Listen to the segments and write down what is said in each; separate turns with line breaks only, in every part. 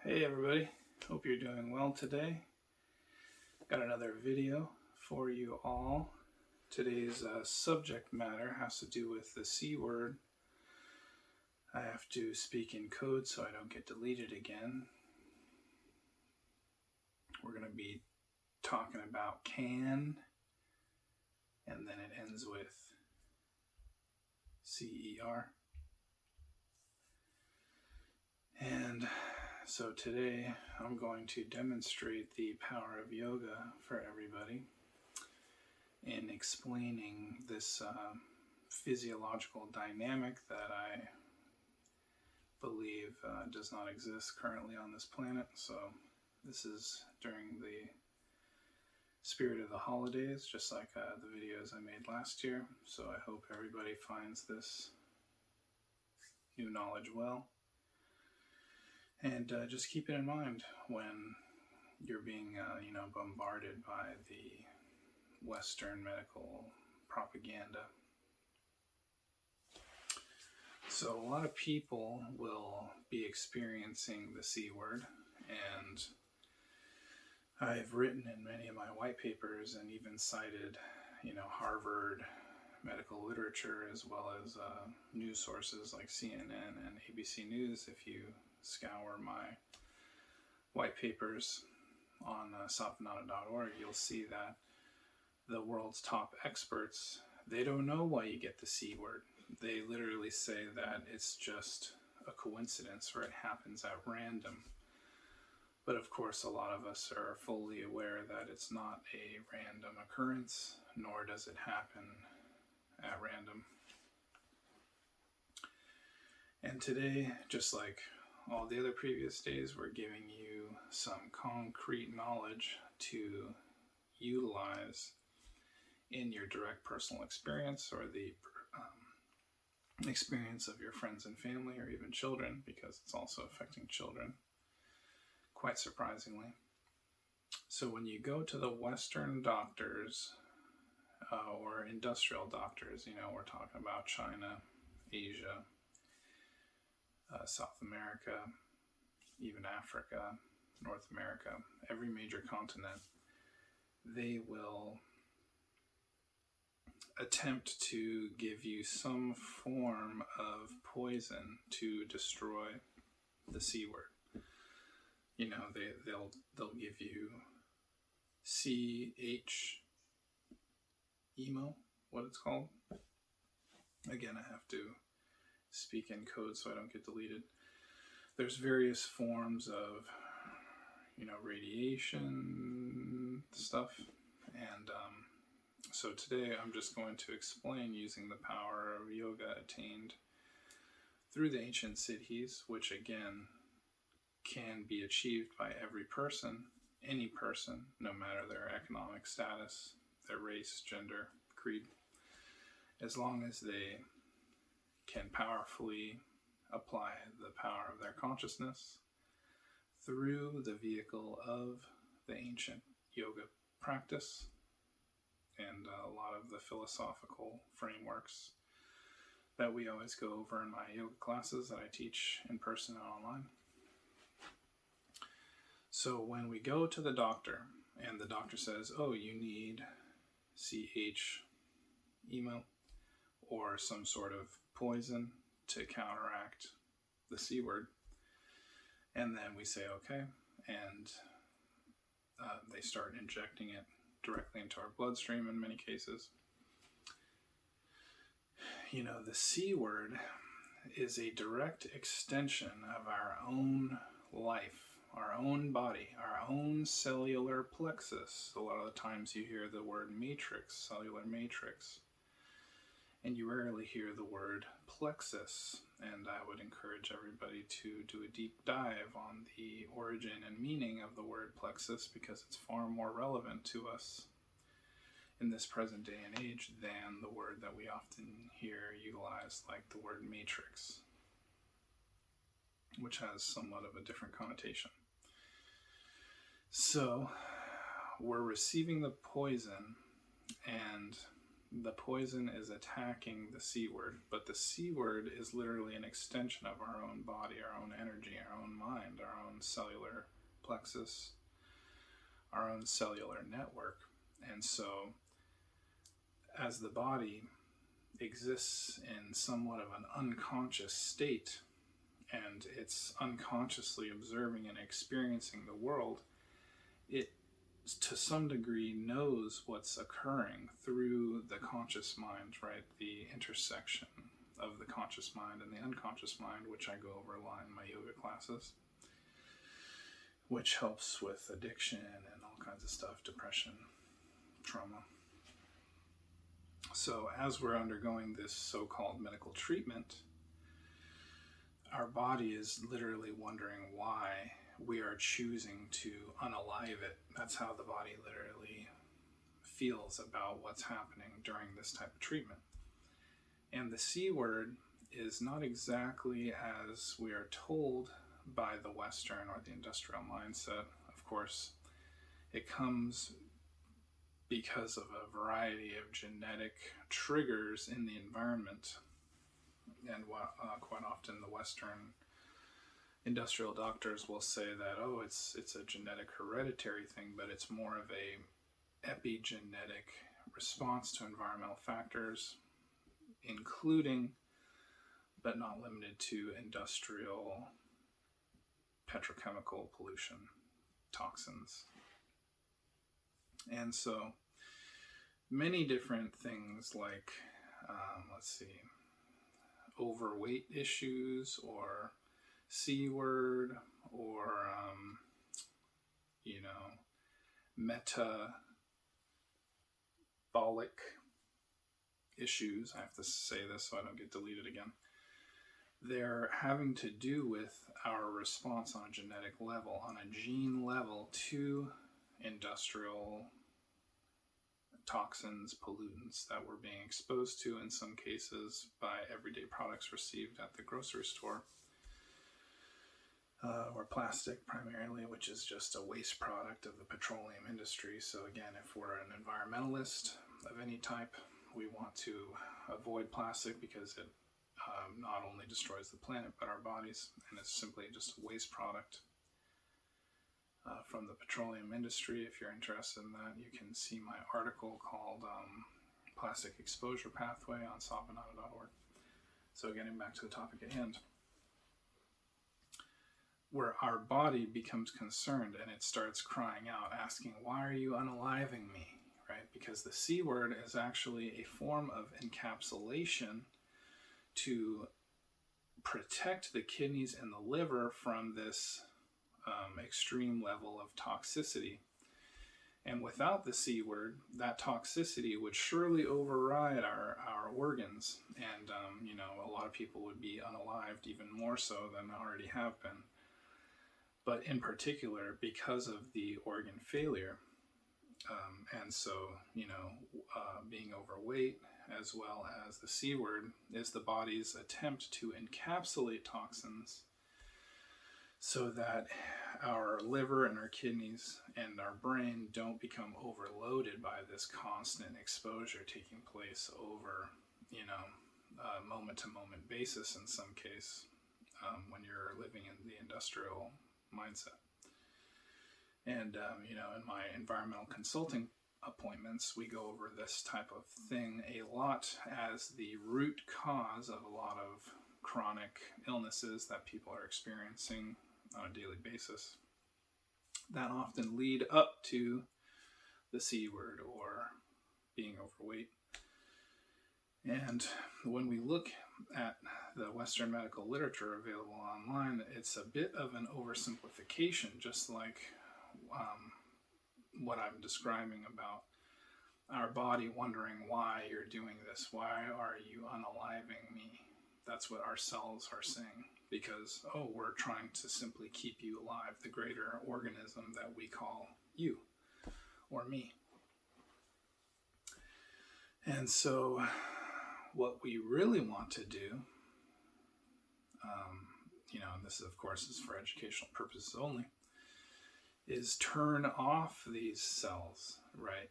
Hey everybody, hope you're doing well today. Got another video for you all. Today's subject matter has to do with the C word. I have to speak in code so I don't get deleted again. We're going to be talking about can, and then it ends with CER. And so today I'm going to demonstrate the power of yoga for everybody in explaining this physiological dynamic that I believe does not exist currently on this planet. So this is during the spirit of the holidays, just like the videos I made last year. So I hope everybody finds this new knowledge well. And just keep it in mind when you're being, bombarded by the Western medical propaganda. So a lot of people will be experiencing the C word, and I've written in many of my white papers and even cited, Harvard medical literature as well as news sources like CNN and ABC News. If you scour my white papers on sadhananda.org, you'll see that the world's top experts, they don't know why you get the C word. They literally say that it's just a coincidence or it happens at random. But of course, a lot of us are fully aware that it's not a random occurrence, nor does it happen at random. And today, just like all the other previous days, we're giving you some concrete knowledge to utilize in your direct personal experience or the experience of your friends and family or even children, because it's also affecting children, quite surprisingly. So when you go to the Western doctors or industrial doctors, we're talking about China, Asia, South America, even Africa, North America, every major continent, they will attempt to give you some form of poison to destroy the C word. They'll give you emo, what it's called. Again, I have to speak in code so I don't get deleted. There's various forms of, radiation stuff. And so today I'm just going to explain using the power of yoga attained through the ancient siddhis, which again can be achieved by every person, any person, no matter their economic status, their race, gender, creed, as long as they can powerfully apply the power of their consciousness through the vehicle of the ancient yoga practice and a lot of the philosophical frameworks that we always go over in my yoga classes that I teach in person and online. So when we go to the doctor and the doctor says, oh, you need emo or some sort of poison to counteract the C word, and then we say okay, and they start injecting it directly into our bloodstream in many cases. The C word is a direct extension of our own life, our own body, our own cellular plexus. A lot of the times you hear the word matrix, cellular matrix, and you rarely hear the word plexus. And I would encourage everybody to do a deep dive on the origin and meaning of the word plexus, because it's far more relevant to us in this present day and age than the word that we often hear utilized, like the word matrix, which has somewhat of a different connotation. So we're receiving the poison, and the poison is attacking the C word, but the C word is literally an extension of our own body, our own energy, our own mind, our own cellular plexus, our own cellular network. And so, as the body exists in somewhat of an unconscious state, and it's unconsciously observing and experiencing the world, it to some degree knows what's occurring through the conscious mind, right? The intersection of the conscious mind and the unconscious mind, which I go over a lot in my yoga classes, which helps with addiction and all kinds of stuff, depression, trauma. So as we're undergoing this so-called medical treatment, our body is literally wondering why we are choosing to unalive it. That's how the body literally feels about what's happening during this type of treatment. And the C word is not exactly as we are told by the Western or the industrial mindset. Of course, it comes because of a variety of genetic triggers in the environment. And quite often the Western industrial doctors will say that, oh, it's a genetic hereditary thing, but it's more of a epigenetic response to environmental factors, including but not limited to industrial petrochemical pollution, toxins. And so many different things like, overweight issues, or C word, or, metabolic issues. I have to say this so I don't get deleted again. They're having to do with our response on a genetic level, on a gene level, to industrial toxins, pollutants that we're being exposed to in some cases by everyday products received at the grocery store, or plastic primarily, which is just a waste product of the petroleum industry. So again, if we're an environmentalist of any type, we want to avoid plastic because it not only destroys the planet but our bodies, and it's simply just a waste product from the petroleum industry. If you're interested in that, you can see my article called Plastic Exposure Pathway on savanada.org. So getting back to the topic at hand, where our body becomes concerned and it starts crying out, asking, why are you unaliving me, right? Because the C word is actually a form of encapsulation to protect the kidneys and the liver from this extreme level of toxicity. And without the C word, that toxicity would surely override our organs. And, a lot of people would be unalived even more so than already have been. But in particular, because of the organ failure. And so, being overweight, as well as the C word, is the body's attempt to encapsulate toxins so that our liver and our kidneys and our brain don't become overloaded by this constant exposure taking place over, moment-to-moment basis in some case, when you're living in the industrial mindset. And, in my environmental consulting appointments, we go over this type of thing a lot as the root cause of a lot of chronic illnesses that people are experiencing on a daily basis that often lead up to the C word or being overweight. And when we look at the Western medical literature available online, it's a bit of an oversimplification, just like what I'm describing about our body wondering why you're doing this. Why are you unaliving me? That's what our cells are saying. Because, we're trying to simply keep you alive, the greater organism that we call you or me. And so what we really want to do, and this of course is for educational purposes only, is turn off these cells, right?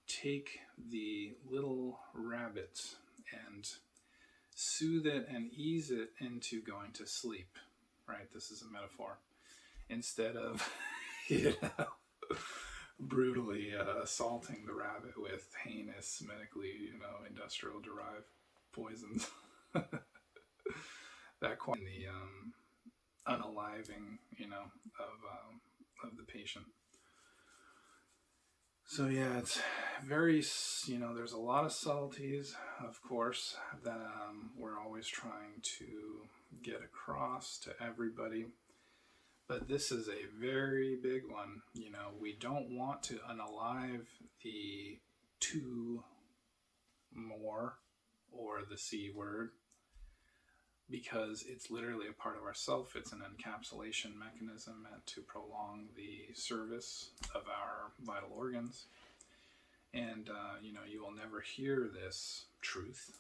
take the little rabbit and soothe it and ease it into going to sleep, right? This is a metaphor. Instead of, brutally assaulting the rabbit with heinous, medically, industrial derived poisons. That quite the unaliving, of the patient. So yeah, it's very, there's a lot of subtleties, of course, that we're always trying to get across to everybody. But this is a very big one. We don't want to unalive the two more or the C word, because it's literally a part of ourself. It's an encapsulation mechanism meant to prolong the service of our vital organs. And, you will never hear this truth,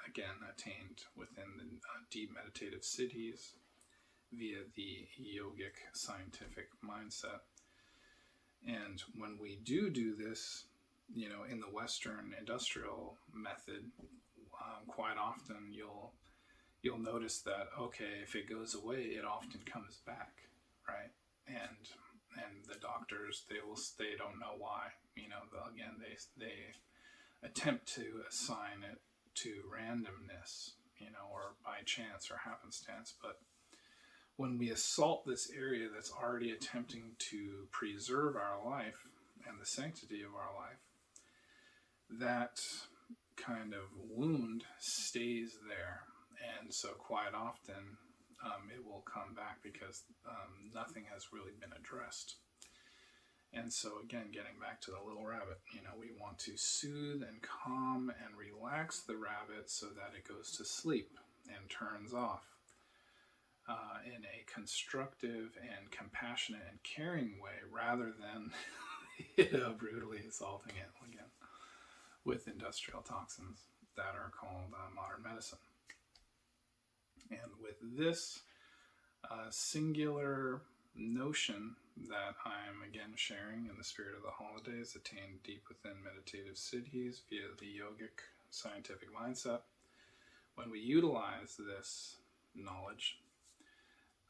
again, attained within the deep meditative cities via the yogic scientific mindset. And when we do this, in the Western industrial method, quite often you'll notice that, okay, if it goes away, it often comes back, right? And the doctors, they don't know why. Again, they attempt to assign it to randomness, or by chance or happenstance. But when we assault this area that's already attempting to preserve our life and the sanctity of our life, that kind of wound stays there. And so quite often it will come back because nothing has really been addressed. And so again, getting back to the little rabbit, we want to soothe and calm and relax the rabbit so that it goes to sleep and turns off in a constructive and compassionate and caring way, rather than brutally assaulting it again with industrial toxins that are called modern medicine. And with this singular notion that I'm again sharing in the spirit of the holidays, attained deep within meditative cities via the yogic scientific mindset, when we utilize this knowledge,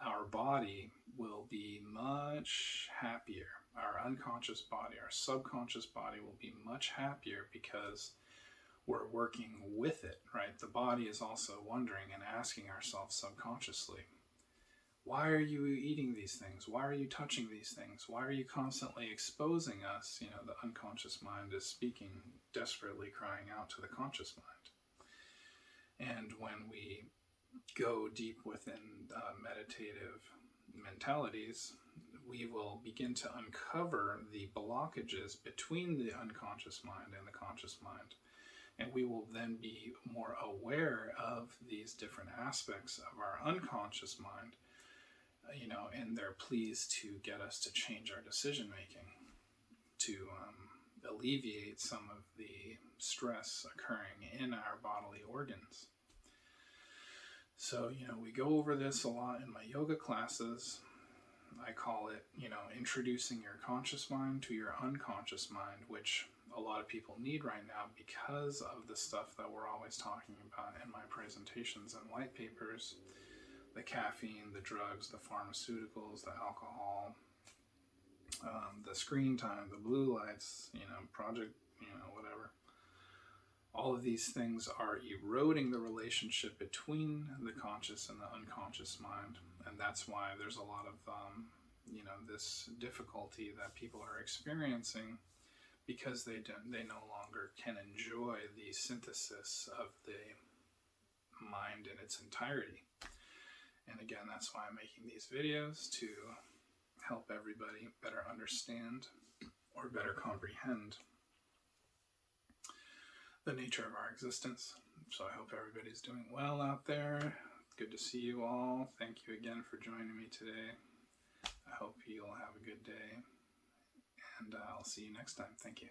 our body will be much happier. Our unconscious body, our subconscious body will be much happier because we're working with it, right? The body is also wondering and asking ourselves subconsciously, why are you eating these things? Why are you touching these things? Why are you constantly exposing us? The unconscious mind is speaking, desperately crying out to the conscious mind. And when we go deep within meditative mentalities, we will begin to uncover the blockages between the unconscious mind and the conscious mind. And we will then be more aware of these different aspects of our unconscious mind, and they're pleased to get us to change our decision making, to alleviate some of the stress occurring in our bodily organs. So, we go over this a lot in my yoga classes. I call it, introducing your conscious mind to your unconscious mind, which a lot of people need right now because of the stuff that we're always talking about in my presentations and white papers. The caffeine, the drugs, the pharmaceuticals, the alcohol, the screen time, the blue lights, project, whatever. All of these things are eroding the relationship between the conscious and the unconscious mind. And that's why there's a lot of, this difficulty that people are experiencing, because they no longer can enjoy the synthesis of the mind in its entirety. And again, that's why I'm making these videos, to help everybody better understand or better comprehend the nature of our existence. So I hope everybody's doing well out there. Good to see you all. Thank you again for joining me today. I hope you'll have a good day, and I'll see you next time. Thank you.